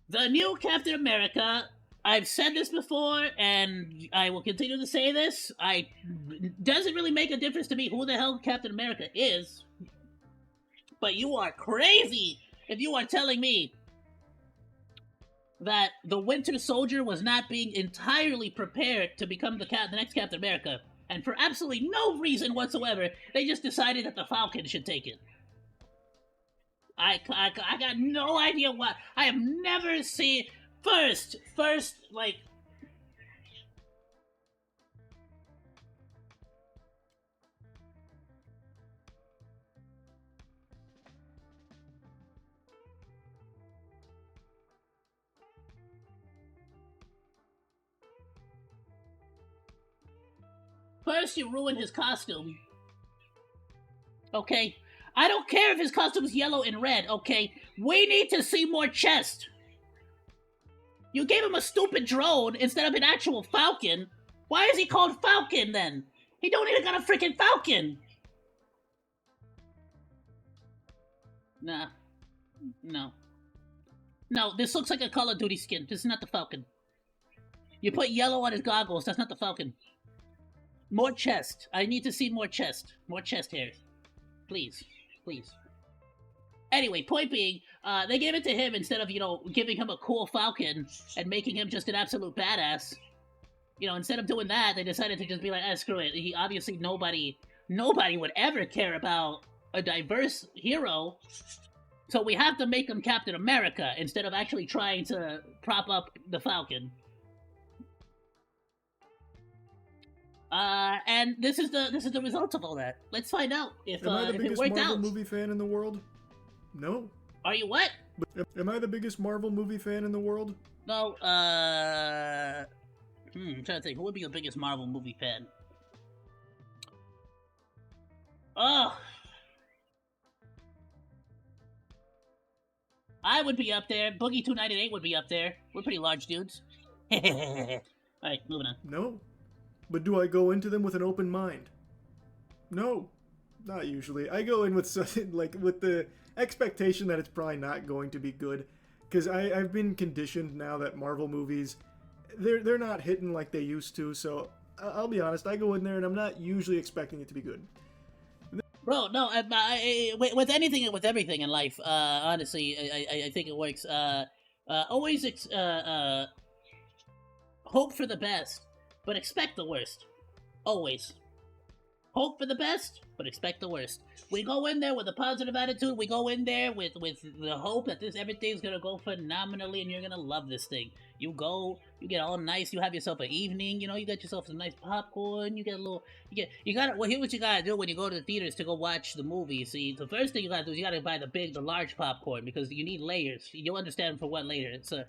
The new Captain America. I've said this before, and I will continue to say this. I doesn't really make a difference to me who the hell Captain America is, but you are crazy if you are telling me that the Winter Soldier was not being entirely prepared to become the next Captain America, and for absolutely no reason whatsoever, they just decided that the Falcon should take it. I got no idea what. I have never seen. First, like. First, you ruin his costume. Okay? I don't care if his costume is yellow and red, okay? We need to see more chest. You gave him a stupid drone instead of an actual Falcon. Why is he called Falcon then? He don't even got a freaking Falcon. Nah. No. No, this looks like a Call of Duty skin. This is not the Falcon. You put yellow on his goggles. That's not the Falcon. More chest. I need to see more chest. More chest hairs. Please. Please. Anyway, point being, they gave it to him instead of, giving him a cool Falcon and making him just an absolute badass. Instead of doing that, they decided to just be like, screw it. He obviously nobody would ever care about a diverse hero. So we have to make him Captain America instead of actually trying to prop up the Falcon. And this is the result of all that. Let's find out if Am I the it biggest worked Marvel out. movie fan in the world? No. Are you what? Am I the biggest Marvel movie fan in the world? No. I'm trying to think. Who would be the biggest Marvel movie fan? Oh. I would be up there. Boogie298 would be up there. We're pretty large dudes. Alright, moving on. No. But do I go into them with an open mind? No. Not usually. I go in with something with the expectation that it's probably not going to be good. Because I've been conditioned now that Marvel movies, they're not hitting like they used to. So I'll be honest, I go in there and I'm not usually expecting it to be good. Bro, no, with anything and with everything in life, honestly, I think it works. Always hope for the best, but expect the worst. Always. Hope for the best, but expect the worst. We go in there with a positive attitude. We go in there with the hope that everything's gonna go phenomenally and you're gonna love this thing. You go, you get all nice. You have yourself an evening. You get yourself some nice popcorn. You get a little. Well, here's what you gotta do when you go to the theaters to go watch the movie. See, the first thing you gotta do is you gotta buy the large popcorn because you need layers. You'll understand for what later. So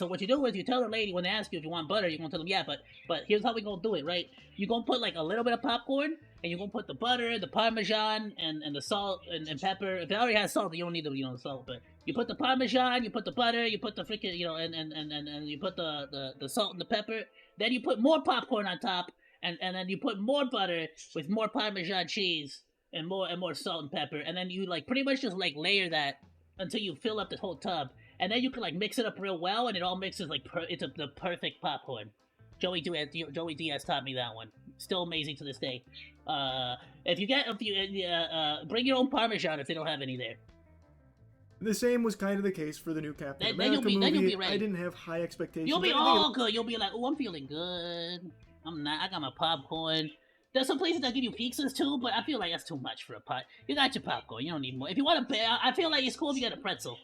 what you do is you tell the lady when they ask you if you want butter, you're gonna tell them yeah, but here's how we gonna do it, right? You're gonna put like a little bit of popcorn, and you're gonna put the butter, the parmesan, and the salt and pepper. If it already has salt, you don't need the salt, but you put the parmesan, you put the butter, you put the freaking and you put the salt and the pepper. Then you put more popcorn on top, and then you put more butter with more parmesan cheese and more salt and pepper, and then you pretty much just layer that until you fill up the whole tub. And then you can mix it up real well, and it all mixes it's the perfect popcorn. Joey Diaz taught me that one. Still amazing to this day. If you bring your own Parmesan if they don't have any there. The same was kind of the case for the new Captain America then movie. you'll be ready. I didn't have high expectations. You'll be all good. You'll be like, oh, I'm feeling good. I'm not. I got my popcorn. There's some places that give you pizzas too, but I feel like that's too much for a pot. You got your popcorn. You don't need more. If you want to, I feel like it's cool if you get a pretzel.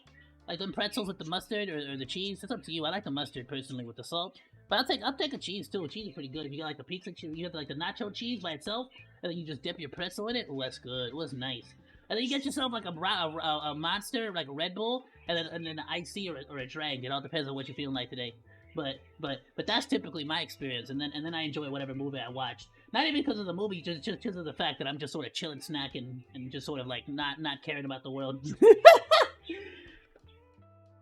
Like them pretzels with the mustard or the cheese. It's up to you. I like the mustard personally with the salt. But I'll take a cheese too. Cheese is pretty good. If you got the pizza cheese, you have the nacho cheese by itself, and then you just dip your pretzel in it. Oh, that's good. It was nice. And then you get yourself a monster, like a Red Bull, and then an icy or a drag. It all depends on what you're feeling like today. But that's typically my experience. And then I enjoy whatever movie I watched. Not even because of the movie, just because of the fact that I'm just sort of chilling, snacking, and just sort of not caring about the world.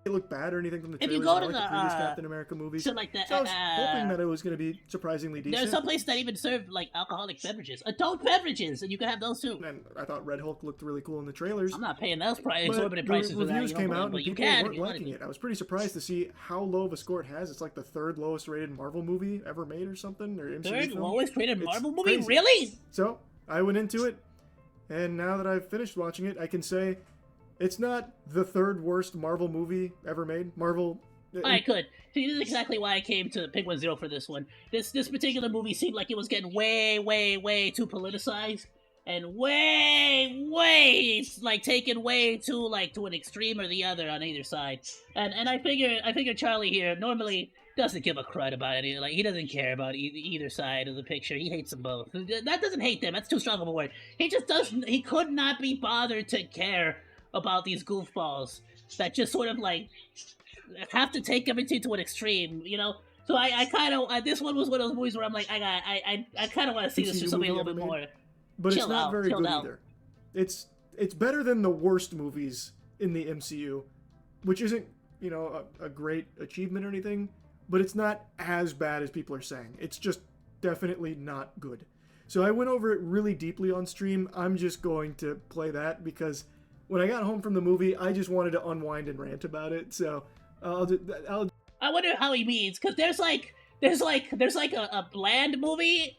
it look bad or anything from the If you trailers. go I to like the previous Captain America movies. So like that. So I was hoping that it was going to be surprisingly decent. There's some places that even serve like alcoholic beverages, adult beverages, and you can have those too. And I thought Red Hulk looked really cool in the trailers. I'm not paying those exorbitant but prices the for that. reviews came out but and you people can weren't liking it. I was pretty surprised to see how low of a score it has. It's like the third lowest rated Marvel movie ever made or something, or MCU Third film. lowest rated Marvel movie? Crazy. Really? So I went into it, and now that I've finished watching it, I can say it's not the third worst Marvel movie ever made. Marvel. I could. See, this is exactly why I came to penguinz0 for this one. This particular movie seemed like it was getting way too politicized, and way like taken way too like to an extreme or the other on either side. And I figure Charlie here normally doesn't give a crud about it. Like he doesn't care about either side of the picture. He hates them both. That doesn't hate them. That's too strong of a word. He just doesn't. He could not be bothered to care about these goofballs that just sort of like have to take everything to an extreme, you know. So I kind of this one was one of those movies where I'm like I kind of want to see this do something a little bit more. But Chill it's not out, very good out. either. It's better than the worst movies in the MCU, which isn't, you know, a great achievement or anything, but it's not as bad as people are saying. It's just definitely not good. So I went over it really deeply on stream. I'm just going to play that because when I got home from the movie, I just wanted to unwind and rant about it. So I wonder how he means, because there's like a bland movie,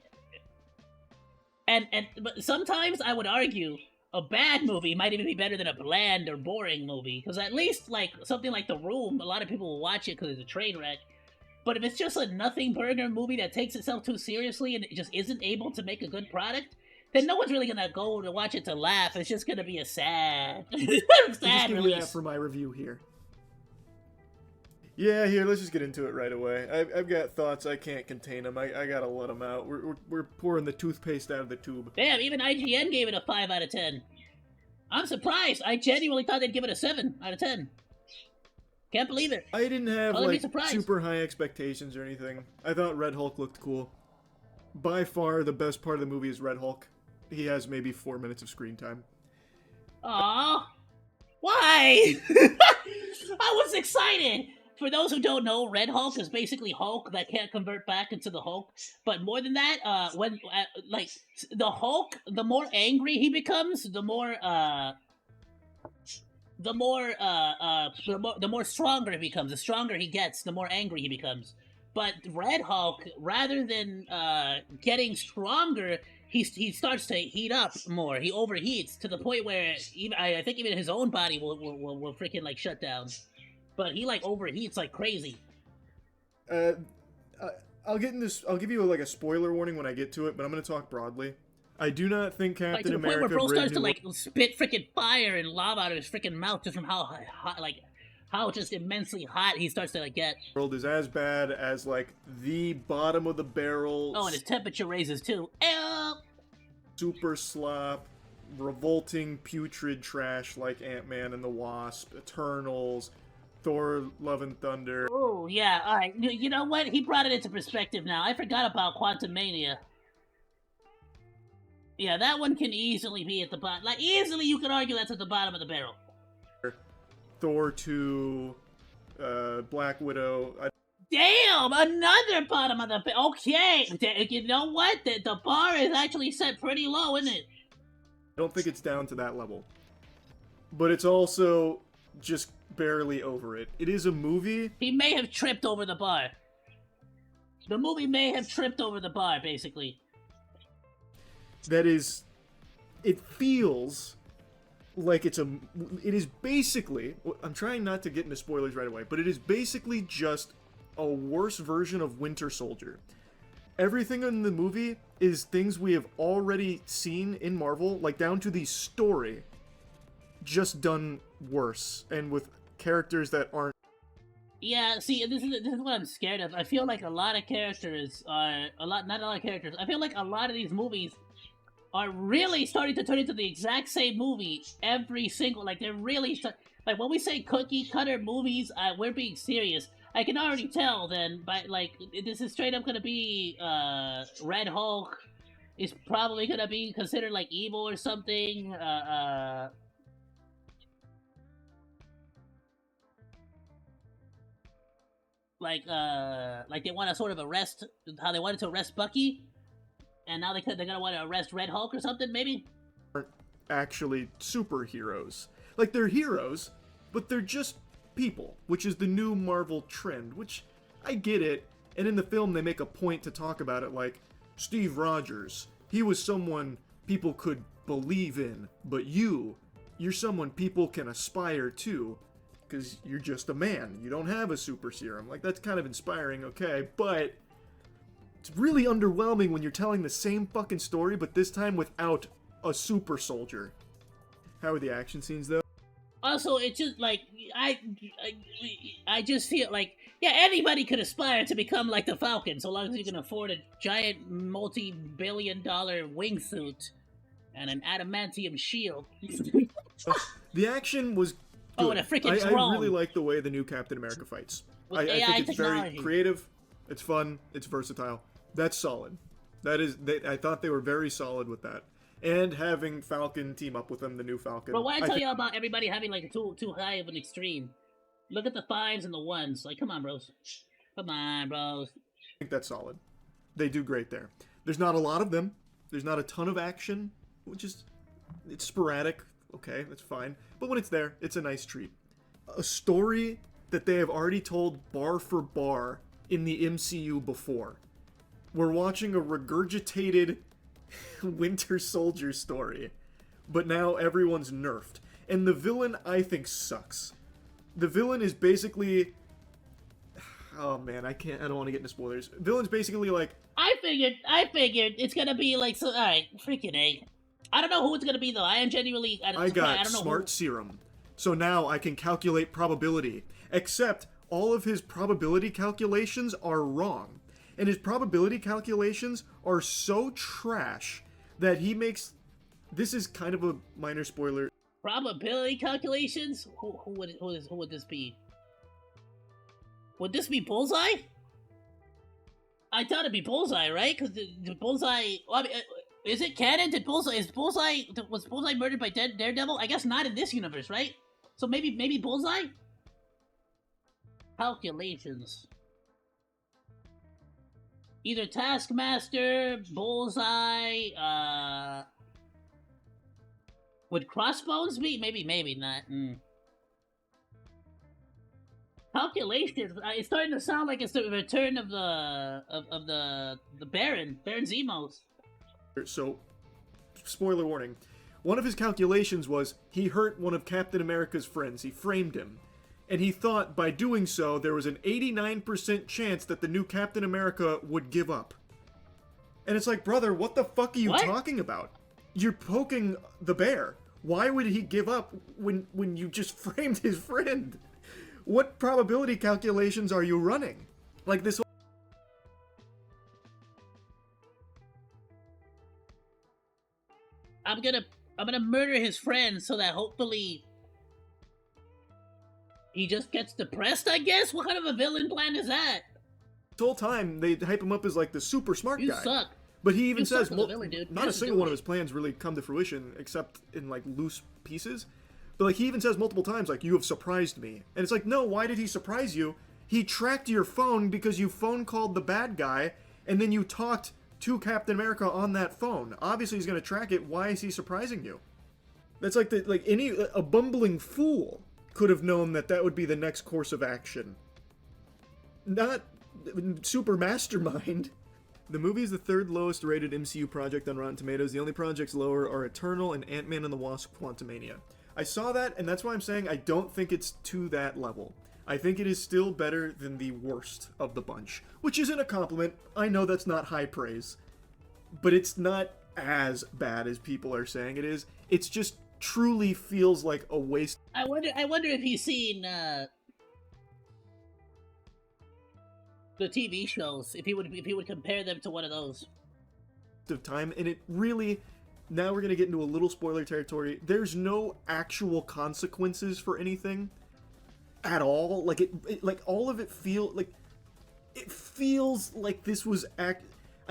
but sometimes I would argue a bad movie might even be better than a bland or boring movie, because at least like something like The Room, a lot of people will watch it because it's a train wreck. But if it's just a nothing burger movie that takes itself too seriously and it just isn't able to make a good product, then no one's really gonna go to watch it to laugh. It's just gonna be a sad sad release. That for my review here. Yeah, here, let's just get into it right away. I've got thoughts, I can't contain them. I gotta let them out. We're pouring the toothpaste out of the tube. Damn, even IGN gave it a 5 out of 10. I'm surprised. I genuinely thought they'd give it a 7 out of 10. Can't believe it. I didn't have, like, super high expectations or anything. I thought Red Hulk looked cool. By far, the best part of the movie is Red Hulk. He has maybe 4 minutes of screen time. Aww. Why? I was excited! For those who don't know, Red Hulk is basically Hulk that can't convert back into the Hulk. But more than that, like the Hulk, the more angry he becomes, the more stronger he becomes. The stronger he gets, the more angry he becomes. But Red Hulk, rather than getting stronger, he starts to heat up more. He overheats to the point where I think even his own body will freaking like shut down. But he like overheats like crazy. I'll get in this. I'll give you like a spoiler warning when I get to it, but I'm going to talk broadly. I do not think Captain like, to the America. Point where Bro starts to like spit freaking fire and lava out of his freaking mouth just from how hot, like how just immensely hot he starts to like get. World is as bad as like the bottom of the barrel. Oh, and his temperature raises too. Ew. Super slop, revolting, putrid trash like Ant-Man and the Wasp, Eternals. Thor, Love and Thunder. Oh, yeah, alright. You know what? He brought it into perspective now. I forgot about Quantum Mania. Yeah, that one can easily be at the bottom. Like, easily you could argue that's at the bottom of the barrel. Thor 2, Black Widow. Damn! Another bottom of the barrel. Okay! You know what? The bar is actually set pretty low, isn't it? I don't think it's down to that level. But it's also just barely over it. It is a movie. He may have tripped over the bar. The movie may have tripped over the bar, basically. That is... It feels like it is basically... I'm trying not to get into spoilers right away, but it is basically just a worse version of Winter Soldier. Everything in the movie is things we have already seen in Marvel, like down to the story, just done worse, and with characters that aren't. Yeah, see, this is what I'm scared of. I feel like a lot of characters are not a lot of characters. I feel like a lot of these movies are really starting to turn into the exact same movie every single. Like they're really like when we say cookie cutter movies, we're being serious. I can already tell then, by like this is straight up gonna be Red Hulk is probably gonna be considered like evil or something. like they want to sort of arrest how they wanted to arrest Bucky, and now they're gonna want to arrest Red Hulk or something, maybe. Aren't actually superheroes. Like, they're heroes, but they're just people, which is the new Marvel trend, which I get it. And in the film, they make a point to talk about it, like, Steve Rogers, he was someone people could believe in, but you're someone people can aspire to, because you're just a man. You don't have a super serum. Like, that's kind of inspiring, okay, but it's really underwhelming when you're telling the same fucking story, but this time without a super soldier. How are the action scenes, though? Also, it's just like I just feel like, yeah, anybody could aspire to become like the Falcon, so long as you can afford a giant multi-billion-dollar wingsuit and an adamantium shield. The action was good. Oh, and a freaking drone. I really like the way the new Captain America fights. With I AI think it's technology. very creative, it's fun, it's versatile. That's solid. I thought they were very solid with that. And having Falcon team up with them, the new Falcon. But why tell you about everybody having like too high of an extreme? Look at the 5s and the 1s. Like, come on, bros. Come on, bros. I think that's solid. They do great there. There's not a lot of them. There's not a ton of action, which is, it's sporadic. Okay, that's fine. But when it's there, it's a nice treat. A story that they have already told bar for bar in the MCU before. We're watching a regurgitated Winter Soldier story, but now everyone's nerfed. And the villain, I think, sucks. The villain is basically... Oh man, I don't want to get into spoilers. Villain's basically like... I figured it's gonna be like, so, alright, freaking A. I don't know who it's gonna be though. I am genuinely... I got smart serum. So now I can calculate probability. Except, all of his probability calculations are wrong. And his probability calculations are so trash that he makes... This is kind of a minor spoiler. Probability calculations? Who would this be? Would this be Bullseye? I thought it'd be Bullseye, right? Because the Bullseye... Well, I mean, is it canon? Was Bullseye murdered by Daredevil? I guess not in this universe, right? So maybe Bullseye? Calculations. Either Taskmaster, Bullseye, would Crossbones be? Maybe not. Calculations. It's starting to sound like it's the return of the Baron Zemos. So, spoiler warning. One of his calculations was he hurt one of Captain America's friends. He framed him. And he thought by doing so, there was an 89% chance that the new Captain America would give up. And it's like, brother, what the fuck are you talking about? You're poking the bear. Why would he give up when you just framed his friend? What probability calculations are you running? Like this. I'm gonna murder his friend so that hopefully he just gets depressed, I guess? What kind of a villain plan is that? The whole time, they hype him up as like the super smart guy. You suck. But he even says, villain, not a single one of his plans really come to fruition, except in like loose pieces. But like he even says multiple times, like, you have surprised me. And it's like, no, why did he surprise you? He tracked your phone because you phone called the bad guy, and then you talked to Captain America on that phone. Obviously he's gonna track it. Why is he surprising you? That's like a bumbling fool could have known that that would be the next course of action. Not super mastermind. The movie is the third lowest rated MCU project on Rotten Tomatoes. The only projects lower are Eternal and Ant-Man and the Wasp: Quantumania. I saw that, and that's why I'm saying I don't think it's to that level. I think it is still better than the worst of the bunch. Which isn't a compliment. I know that's not high praise. But it's not as bad as people are saying it is. It's just truly feels like a waste. I wonder if he's seen the TV shows, if he would compare them to one of those. Of time, and it really, now we're gonna get into a little spoiler territory. There's no actual consequences for anything at all. Like like all of it feels like this was I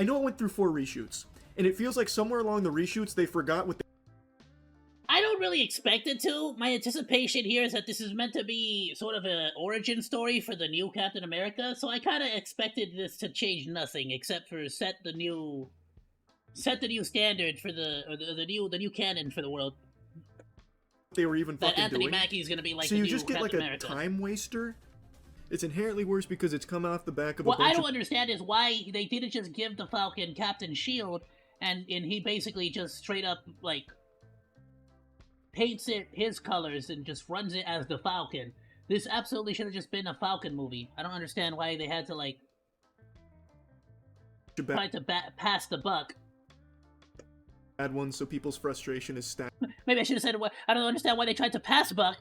know it went through 4 reshoots, and it feels like somewhere along the reshoots they forgot what. really expect it to. My anticipation here is that this is meant to be sort of an origin story for the new Captain America, so I kind of expected this to change nothing except for set the new standard for the new canon for the world. They were even fucking that Anthony doing. Mackie's gonna be like so the you new just get Captain like a America. time waster. It's inherently worse because it's come off the back of a What bunch I don't of... understand is why they didn't just give the Falcon Captain Shield, and he basically just straight up like paints it his colors and just runs it as the Falcon. This absolutely should have just been a Falcon movie. I don't understand why they had to like try to pass the buck. Bad ones, so people's frustration is Maybe I should have said I don't understand why they tried to pass buck.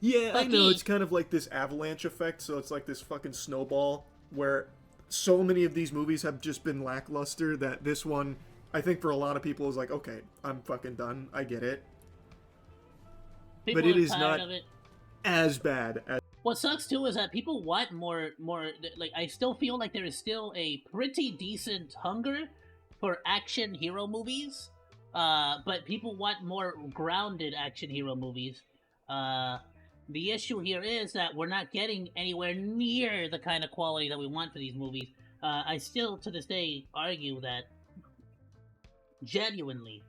Yeah, I know, it's kind of like this avalanche effect, so it's like this fucking snowball, where so many of these movies have just been lackluster that this one, I think for a lot of people, is like, okay, I'm fucking done, I get it. People but it are is not as bad as... What sucks too is that people want more, like, I still feel like there is still a pretty decent hunger for action hero movies, but people want more grounded action hero movies. The issue here is that we're not getting anywhere near the kind of quality that we want for these movies. I still, to this day, argue that, genuinely,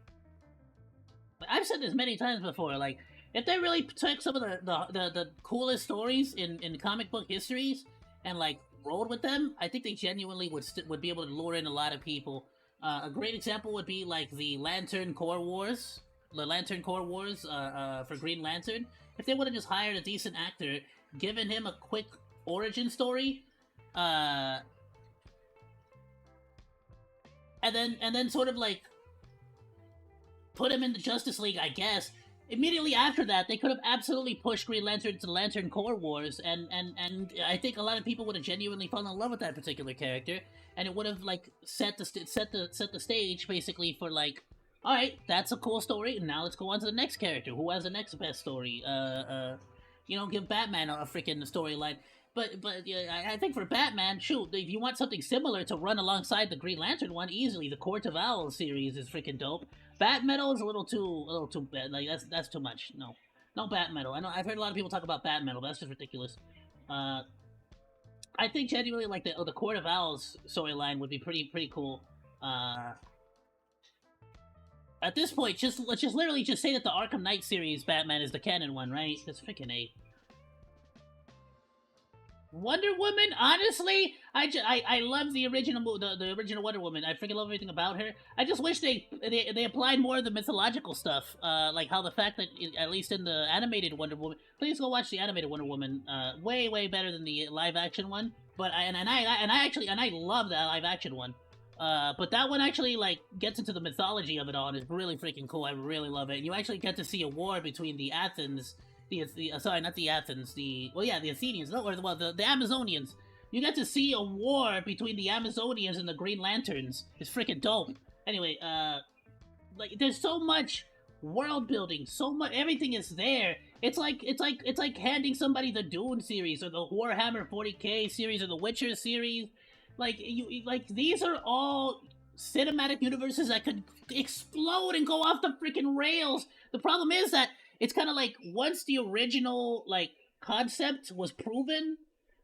I've said this many times before, like, if they really took some of the coolest stories in comic book histories and, like, rolled with them, I think they genuinely would be able to lure in a lot of people. A great example would be, like, the Lantern Corps Wars for Green Lantern. If they would have just hired a decent actor, given him a quick origin story, and then sort of like put him in the Justice League, I guess. Immediately after that, they could have absolutely pushed Green Lantern to the Lantern Corps Wars, and I think a lot of people would have genuinely fallen in love with that particular character, and it would have like set the stage basically for like, all right, that's a cool story, and now let's go on to the next character. Who has the next best story? Give Batman a freaking storyline. But I think for Batman, shoot, if you want something similar to run alongside the Green Lantern one, easily the Court of Owls series is freaking dope. Bat Metal is a little too bad. Like that's too much. No Bat Metal. I know I've heard a lot of people talk about Bat Metal, but that's just ridiculous. I think genuinely like the Court of Owls storyline would be pretty cool. At this point, let's just literally just say that the Arkham Knight series Batman is the canon one, right? That's freaking A. Wonder Woman, honestly, I love the original the original Wonder Woman. I freaking love everything about her. I just wish they applied more of the mythological stuff, like how the fact that at least in the animated Wonder Woman, please go watch the animated Wonder Woman. Way better than the live action one. But I love that live action one. But that one actually like gets into the mythology of it all, and it's really freaking cool. I really love it. And you actually get to see a war between the Athenians. The Athenians, the Amazonians. You get to see a war between the Amazonians and the Green Lanterns. It's freaking dope. Anyway, like there's so much world building, so much, everything is there. It's like handing somebody the Dune series or the Warhammer 40K series or the Witcher series. These are all cinematic universes that could explode and go off the freaking rails. The problem is that it's kind of like once the original like concept was proven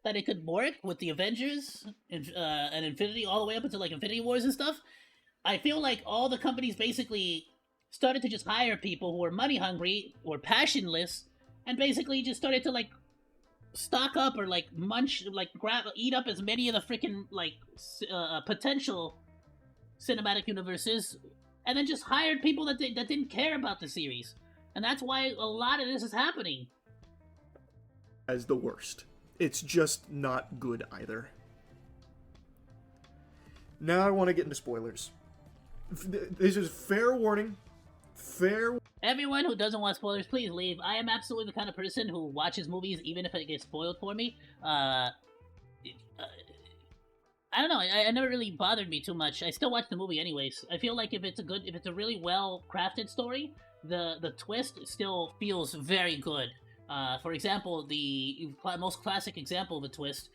that it could work with the Avengers and Infinity, all the way up into like Infinity Wars and stuff, I feel like all the companies basically started to just hire people who were money hungry or passionless, and basically just started to like stock up or like munch, like eat up as many of the freaking like potential cinematic universes, and then just hired people that didn't care about the series. And that's why a lot of this is happening. As the worst. It's just not good either. Now I want to get into spoilers. This is fair warning. Everyone who doesn't want spoilers, please leave. I am absolutely the kind of person who watches movies even if it gets spoiled for me. I don't know. It never really bothered me too much. I still watch the movie anyways. I feel like if it's a really well crafted story, the twist still feels very good. For example, the most classic example of a twist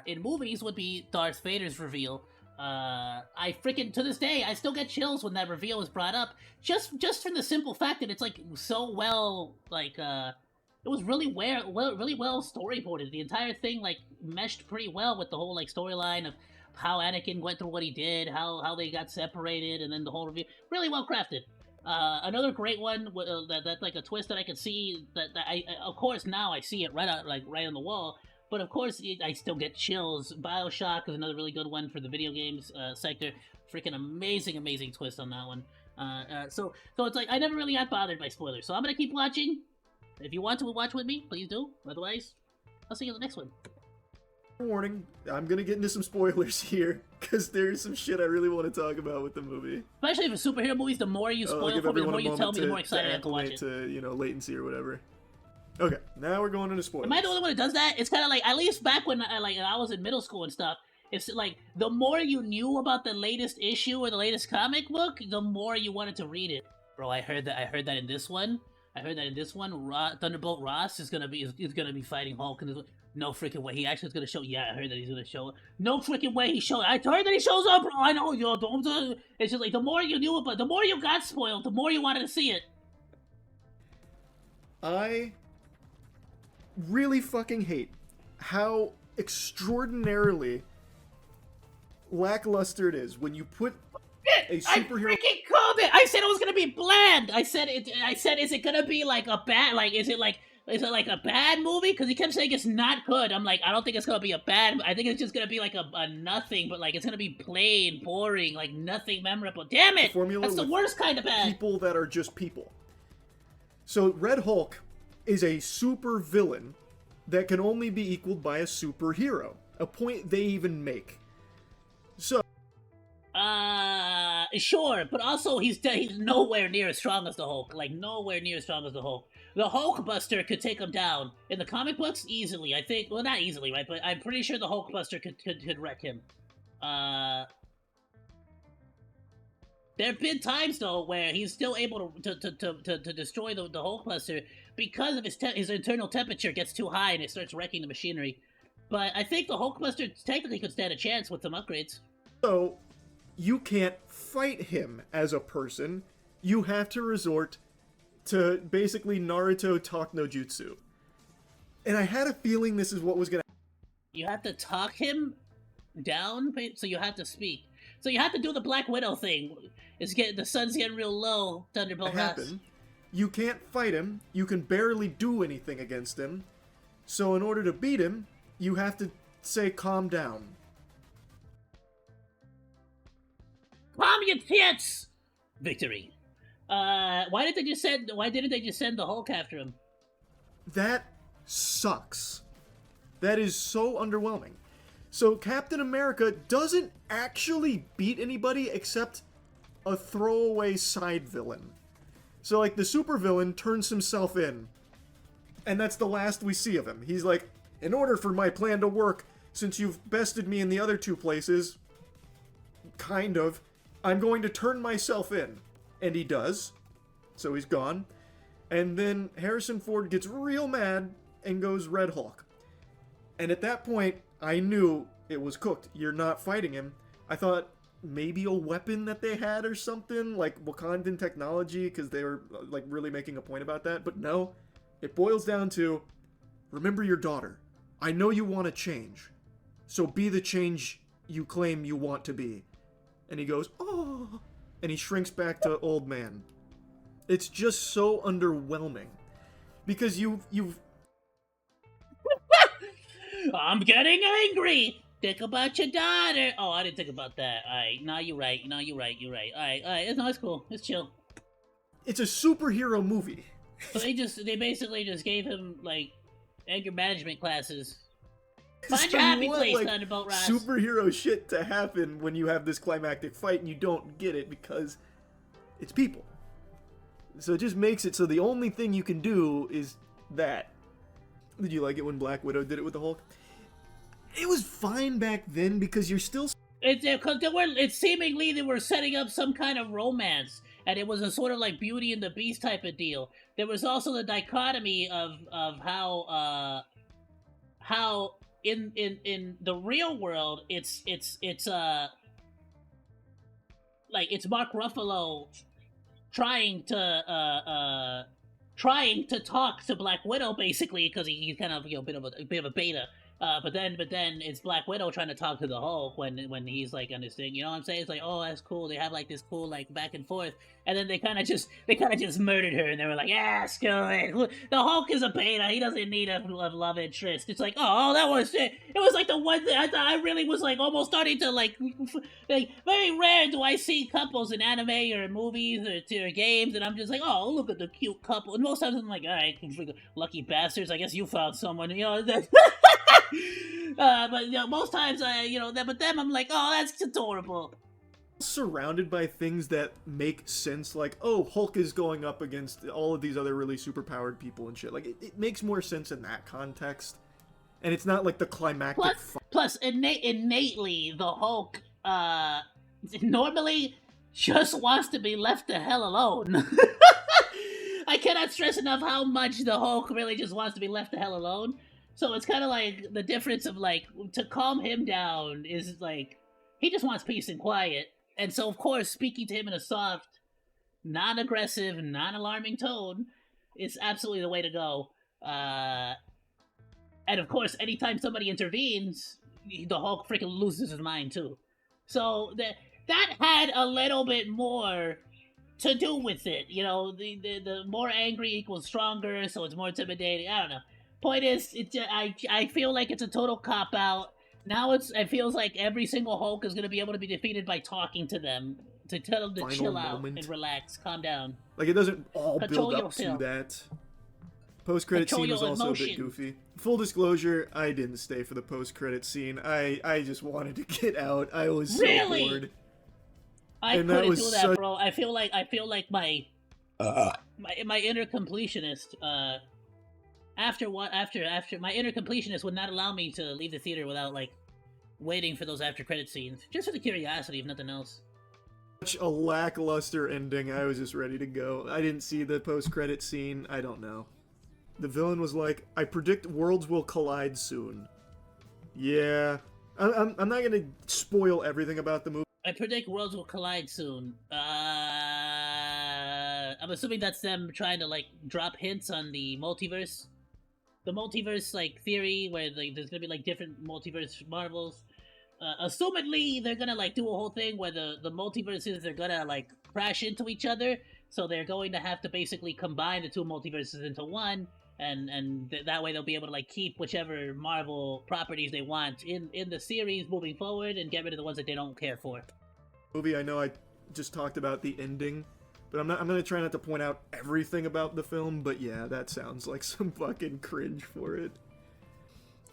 in movies would be Darth Vader's reveal. I freaking, to this day, I still get chills when that reveal is brought up. Just from the simple fact that it's, like, so well, like, it was really really well storyboarded. The entire thing, like, meshed pretty well with the whole, like, storyline of how Anakin went through what he did, how they got separated, and then the whole reveal. Really well crafted. Another great one that's like a twist that I could see that I of course now I see it right out, like right on the wall, but of course I still get chills. BioShock is another really good one for the video games sector. Freaking amazing twist on that one. So it's like I never really got bothered by spoilers, so I'm gonna keep watching. If you want to watch with me, please do. Otherwise, I'll see you in the next one. Warning, I'm gonna get into some spoilers here, because there's some shit I really want to talk about with the movie. Especially if it's superhero movies, the more you spoil for me, the more you tell me, the more excited I am to watch it. To, you know, latency or whatever. Okay, now we're going into spoilers. Am I the only one who does that? It's kind of like, at least back when I was in middle school and stuff, it's like, the more you knew about the latest issue or the latest comic book, the more you wanted to read it. Bro, I heard that in this one. Thunderbolt Ross is gonna be fighting Hulk in this one. No freaking way. He actually is gonna show. Yeah, I heard that he's gonna show. No freaking way he showed. I heard that he shows up, bro. I know, yo. Don't. It's just like the more you knew about, the more you got spoiled, the more you wanted to see it. I really fucking hate how extraordinarily lackluster it is when you put a superhero. I freaking called it. I said it was gonna be bland. I said, is it gonna be like a bad? Like, is it like a bad movie? Because he kept saying it's not good. I'm like, I don't think it's gonna be a bad. I think it's just gonna be like a nothing. But like, it's gonna be plain, boring, like nothing memorable. Damn it! That's the worst kind of bad. People that are just people. So Red Hulk is a super villain that can only be equaled by a superhero. A point they even make. So. Sure, but also he's nowhere near as strong as the Hulk. Like, nowhere near as strong as the Hulk. The Hulkbuster could take him down. In the comic books, easily. I think, well, not easily, right? But I'm pretty sure the Hulkbuster could wreck him. There have been times, though, where he's still able to destroy the Hulkbuster because of his internal temperature gets too high and it starts wrecking the machinery. But I think the Hulkbuster technically could stand a chance with some upgrades. So, you can't fight him as a person. You have to resort to basically Naruto talk no jutsu. And I had a feeling this is what was gonna happen. You have to talk him down, so you have to speak. So you have to do the Black Widow thing. The sun's getting real low, Thunderbolt Ross. You can't fight him. You can barely do anything against him. So in order to beat him, you have to say calm down. Calm your tits! Victory. Why didn't they just send the Hulk after him? That sucks. That is so underwhelming. So Captain America doesn't actually beat anybody except a throwaway side villain. So like the supervillain turns himself in, and that's the last we see of him. He's like, in order for my plan to work, since you've bested me in the other two places, kind of, I'm going to turn myself in. And he does. So he's gone. And then Harrison Ford gets real mad and goes Red Hulk. And at that point, I knew it was cooked. You're not fighting him. I thought maybe a weapon that they had or something, like Wakandan technology, because they were like really making a point about that. But no, it boils down to, remember your daughter. I know you want to change. So be the change you claim you want to be. And he goes, oh, and he shrinks back to old man. It's just so underwhelming. Because you've... I'm getting angry! Think about your daughter! Oh, I didn't think about that. Alright, no, you're right. Alright, no, it's cool. It's chill. It's a superhero movie. So they basically just gave him, like, anger management classes. Find your happy place, like, Thunderbolt Ross. Superhero shit to happen when you have this climactic fight and you don't get it because it's people. So it just makes it so the only thing you can do is that. Did you like it when Black Widow did it with the Hulk? It was fine back then because you're still... It's seemingly they were setting up some kind of romance, and it was a sort of like Beauty and the Beast type of deal. There was also the dichotomy of how in the real world, it's like it's Mark Ruffalo trying to talk to Black Widow basically because he's kind of a bit of a beta. But then it's Black Widow trying to talk to the Hulk when he's like on this thing. You know what I'm saying? It's like, oh, that's cool. They have like this cool like back and forth, and then they kind of just murdered her, and they were like, yeah, screw it. The Hulk is a beta. He doesn't need a love interest. It's like, oh, that was it. It was like the one thing I thought I really was like almost starting to like very rare do I see couples in anime or movies or games, and I'm just like, oh, look at the cute couple. And most times I'm like, all right, lucky bastards. I guess you found someone. You know that. But you know, most times but them I'm like, oh, that's adorable. Surrounded by things that make sense, like, oh, Hulk is going up against all of these other really superpowered people and shit. Like, it makes more sense in that context, and it's not like the climactic. Plus, innately, the Hulk normally just wants to be left the hell alone. I cannot stress enough how much the Hulk really just wants to be left the hell alone. So it's kind of like the difference of like to calm him down is like he just wants peace and quiet. And so of course speaking to him in a soft, non-aggressive, non-alarming tone is absolutely the way to go. And of course anytime somebody intervenes, the Hulk freaking loses his mind too. So that had a little bit more to do with it. You know, the more angry equals stronger, so it's more intimidating. I don't know. Point is, I feel like it's a total cop-out. Now it feels like every single Hulk is going to be able to be defeated by talking to them, to tell them to chill out and relax, calm down. Like, it doesn't all build up to that. Post-credit scene was also a bit goofy. Full disclosure, I didn't stay for the post-credit scene. I just wanted to get out. I was so bored. I couldn't do that, bro. I feel like my inner completionist, after my inner completionist would not allow me to leave the theater without like waiting for those after credit scenes, just for the curiosity, if nothing else. Such a lackluster ending. I was just ready to go. I didn't see the post-credit scene. I don't know. The villain was like, "I predict worlds will collide soon." Yeah, I'm not gonna spoil everything about the movie. I predict worlds will collide soon. I'm assuming that's them trying to like drop hints on the multiverse. The multiverse like theory where like there's gonna be like different multiverse Marvels. Assumedly they're gonna like do a whole thing where the multiverses they're gonna like crash into each other, so they're going to have to basically combine the two multiverses into one, and that way they'll be able to like keep whichever Marvel properties they want in the series moving forward and get rid of the ones that they don't care for. Movie, I know I just talked about the ending, but I'm gonna try not to point out everything about the film, but yeah, that sounds like some fucking cringe for it.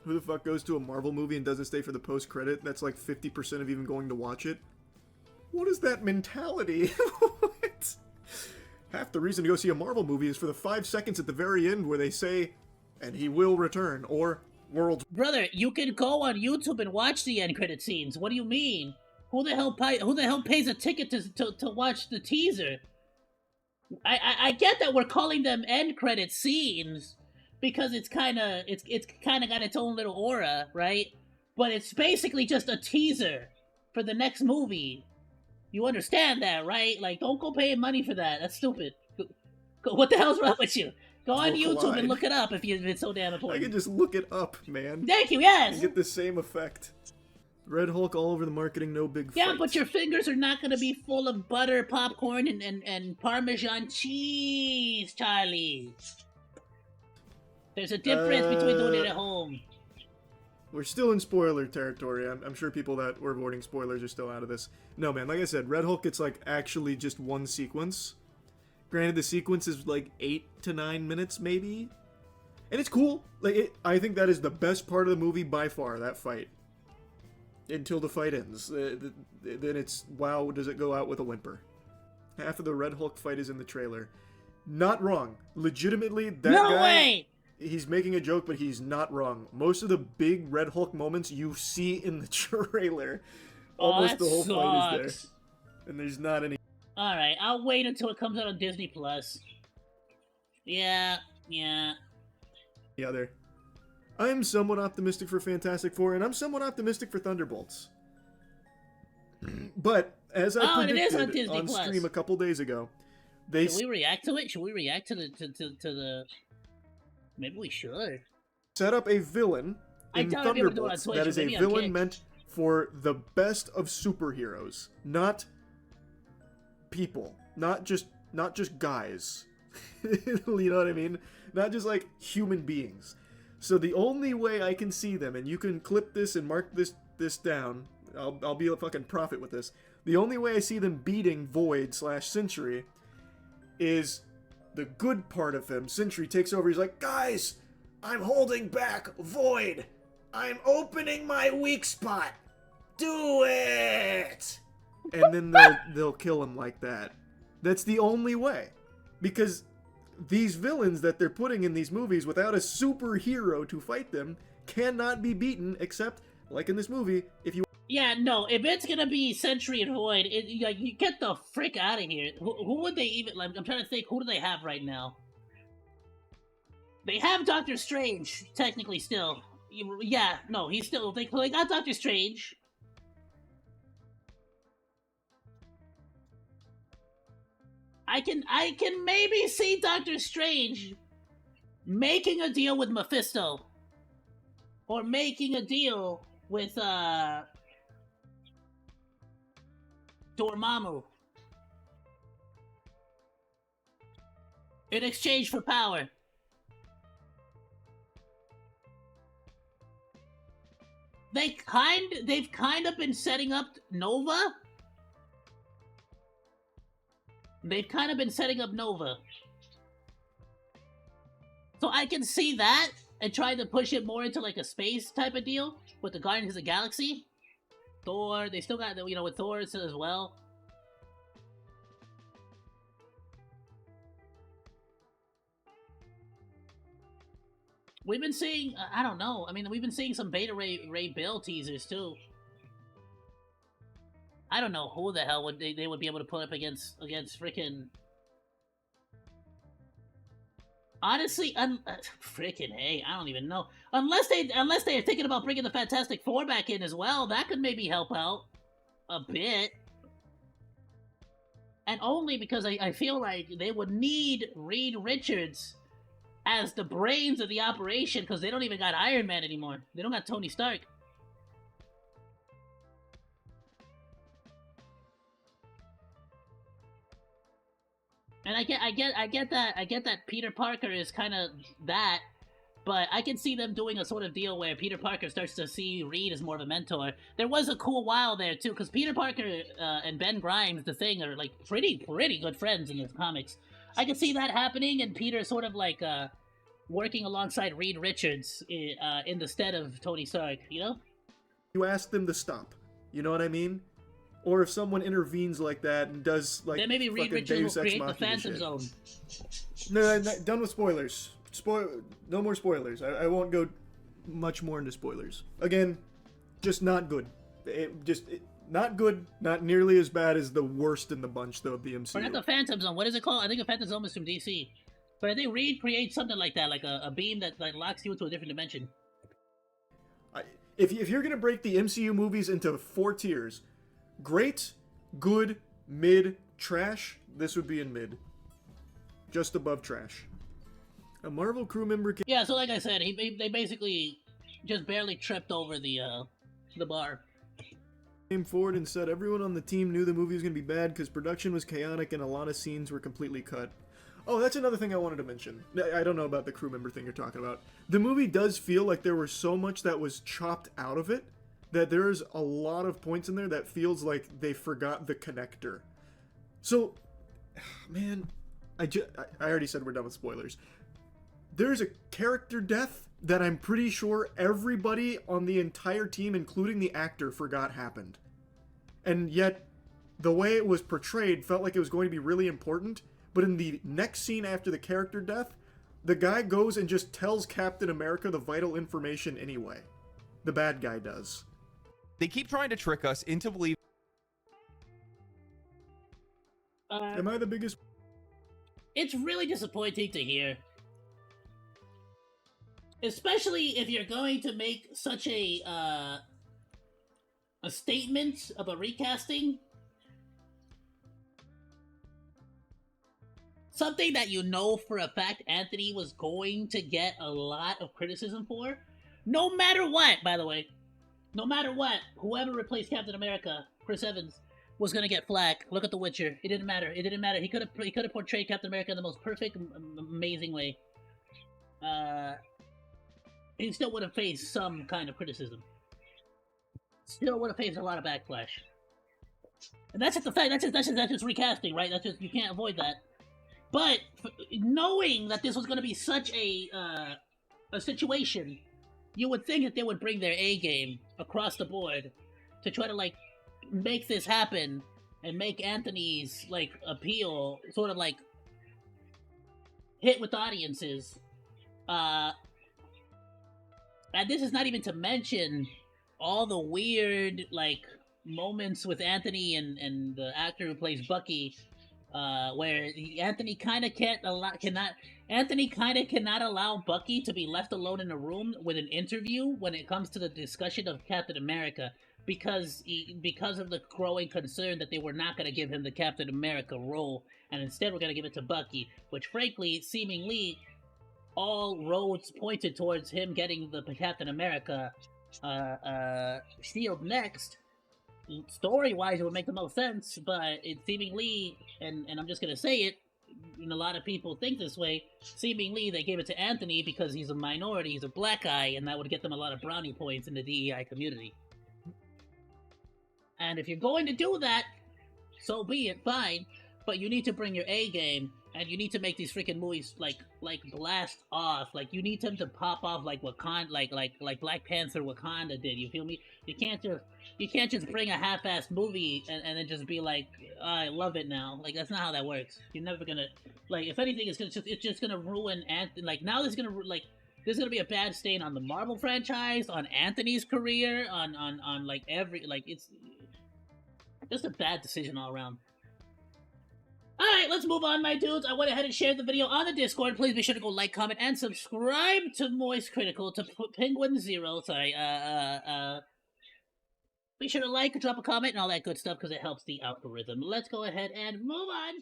Who the fuck goes to a Marvel movie and doesn't stay for the post-credit? That's like 50% of even going to watch it. What is that mentality? What? Half the reason to go see a Marvel movie is for the 5 seconds at the very end where they say, "and he will return," or "world." Brother, you can go on YouTube and watch the end credit scenes. What do you mean? Who the hell pays a ticket to watch the teaser? I get that we're calling them end credit scenes because it's kind of got its own little aura, right? But it's basically just a teaser for the next movie. You understand that, right? Like, don't go paying money for that. That's stupid. What the hell's wrong with you? Go on YouTube and look it up if it's so damn important. I can just look it up, man. Thank you, yes! You get the same effect. Red Hulk all over the marketing, no big Yeah, fight. but your fingers are not going to be full of butter, popcorn, and Parmesan cheese, Charlie. There's a difference between doing it at home. We're still in spoiler territory. I'm sure people that were avoiding spoilers are still out of this. No, man, like I said, Red Hulk, it's like actually just one sequence. Granted, the sequence is like 8 to 9 minutes, maybe. And it's cool. Like, I think that is the best part of the movie by far, that fight. Until the fight ends. Then it's, wow, does it go out with a whimper. Half of the Red Hulk fight is in the trailer. Not wrong. Legitimately, that guy... No way! He's making a joke, but he's not wrong. Most of the big Red Hulk moments you see in the trailer. Almost the whole fight is there. And there's not any... Alright, I'll wait until it comes out on Disney+. Plus. Yeah. The other. I am somewhat optimistic for Fantastic Four, and I'm somewhat optimistic for Thunderbolts. But as I Oh, and it is on predicted Disney on Plus. stream a couple days ago, they Should we react to it? Should we react to the? Maybe we should. set up a villain I in doubt I'd be able to do it on Thunderbolts Twitch, that but is a maybe on villain Kick. meant for the best of superheroes, not people, not just guys. You know what I mean? Not just like human beings. So the only way I can see them, and you can clip this and mark this down, I'll be a fucking prophet with this. The only way I see them beating Void / Sentry is the good part of him. Sentry takes over. He's like, guys, I'm holding back Void. I'm opening my weak spot. Do it. And then they'll kill him like that. That's the only way, because these villains that they're putting in these movies without a superhero to fight them cannot be beaten, except like in this movie, if you. Yeah, no. If it's gonna be Sentry and Void, like, you get the frick out of here. Who would they even? Like, I'm trying to think. Who do they have right now? They have Doctor Strange, technically still. Yeah, no, he's still. They got Doctor Strange. I can maybe see Doctor Strange making a deal with Mephisto, or making a deal with Dormammu in exchange for power. They've kind of been setting up Nova. They've kind of been setting up Nova. So I can see that and trying to push it more into like a space type of deal with the Guardians of the Galaxy. Thor, they still got, you know, with Thor as well. We've been seeing, I don't know, I mean, we've been seeing some Beta Ray Bill teasers too. I don't know who the hell would they would be able to put up against freaking. Honestly, freaking hey, I don't even know. Unless they're thinking about bringing the Fantastic Four back in as well, that could maybe help out a bit. And only because I feel like they would need Reed Richards as the brains of the operation, because they don't even got Iron Man anymore. They don't got Tony Stark. And I get that Peter Parker is kind of that, but I can see them doing a sort of deal where Peter Parker starts to see Reed as more of a mentor. There was a cool while there too, because Peter Parker and Ben Grimes, the Thing, are like pretty good friends in the comics. I could see that happening, and Peter sort of like working alongside Reed Richards in the stead of Tony Stark. You know? You ask them to stop. You know what I mean? Or if someone intervenes like that and does like then maybe Reed Richards will create the Phantom Zone. No, done with spoilers. No more spoilers. I won't go much more into spoilers. Again, just not good. Not good. Not nearly as bad as the worst in the bunch though of the MCU. Or not the Phantom Zone. What is it called? I think the Phantom Zone is from DC. But I think Reed creates something like that, like a beam that like locks you into a different dimension. If you're gonna break the MCU movies into 4 tiers. Great, good, mid, trash. This would be in mid. Just above trash. A Marvel crew member can... Yeah, so like I said, they basically just barely tripped over the bar. Came forward and said everyone on the team knew the movie was going to be bad because production was chaotic and a lot of scenes were completely cut. Oh, that's another thing I wanted to mention. I don't know about the crew member thing you're talking about. The movie does feel like there was so much that was chopped out of it that there's a lot of points in there that feels like they forgot the connector. So, man, I already said we're done with spoilers. There's a character death that I'm pretty sure everybody on the entire team, including the actor, forgot happened. And yet, the way it was portrayed felt like it was going to be really important, but in the next scene after the character death, the guy goes and just tells Captain America the vital information anyway. The bad guy does. They keep trying to trick us into believing. Am I the biggest? It's really disappointing to hear. Especially if you're going to make such a statement of a recasting, something that you know for a fact Anthony was going to get a lot of criticism for, no matter what, by the way, no matter what, whoever replaced Captain America, Chris Evans, was gonna get flack. Look at The Witcher. It didn't matter. It didn't matter. He could have portrayed Captain America in the most perfect, amazing way. He still would have faced some kind of criticism. Still would have faced a lot of backlash. And that's just the fact. That's just recasting, right? That's just, you can't avoid that. But knowing that this was going to be such a situation, you would think that they would bring their A game across the board to try to like make this happen and make Anthony's like appeal sort of like hit with audiences. And this is not even to mention all the weird like moments with Anthony and the actor who plays Bucky, where Anthony kind of cannot allow Bucky to be left alone in a room with an interview when it comes to the discussion of Captain America, because of the growing concern that they were not going to give him the Captain America role, and instead we're going to give it to Bucky, which frankly, seemingly, all roads pointed towards him getting the Captain America shield next. Story-wise, it would make the most sense, but it seemingly, and I'm just gonna say it, and a lot of people think this way, seemingly they gave it to Anthony because he's a minority, he's a black guy, and that would get them a lot of brownie points in the DEI community. And if you're going to do that, so be it, fine, but you need to bring your A game, and you need to make these freaking movies like blast off. Like you need them to pop off like Wakanda, like Black Panther Wakanda did. You feel me? You can't just bring a half-assed movie and then just be like, oh, I love it now. Like that's not how that works. You're never gonna, like, if anything, it's just gonna ruin Anthony. Like now there's gonna be a bad stain on the Marvel franchise, on Anthony's career, on like every, like it's just a bad decision all around. Alright, let's move on, my dudes. I went ahead and shared the video on the Discord. Please be sure to go like, comment, and subscribe to Moist Critical, to penguinz0. Sorry, be sure to like, drop a comment, and all that good stuff, because it helps the algorithm. Let's go ahead and move on.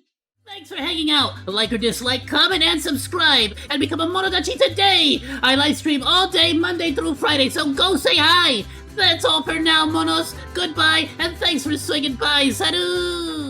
Thanks for hanging out. Like or dislike, comment, and subscribe, and become a Monodachi today. I live stream all day, Monday through Friday, so go say hi. That's all for now, monos. Goodbye, and thanks for swinging by. Salut!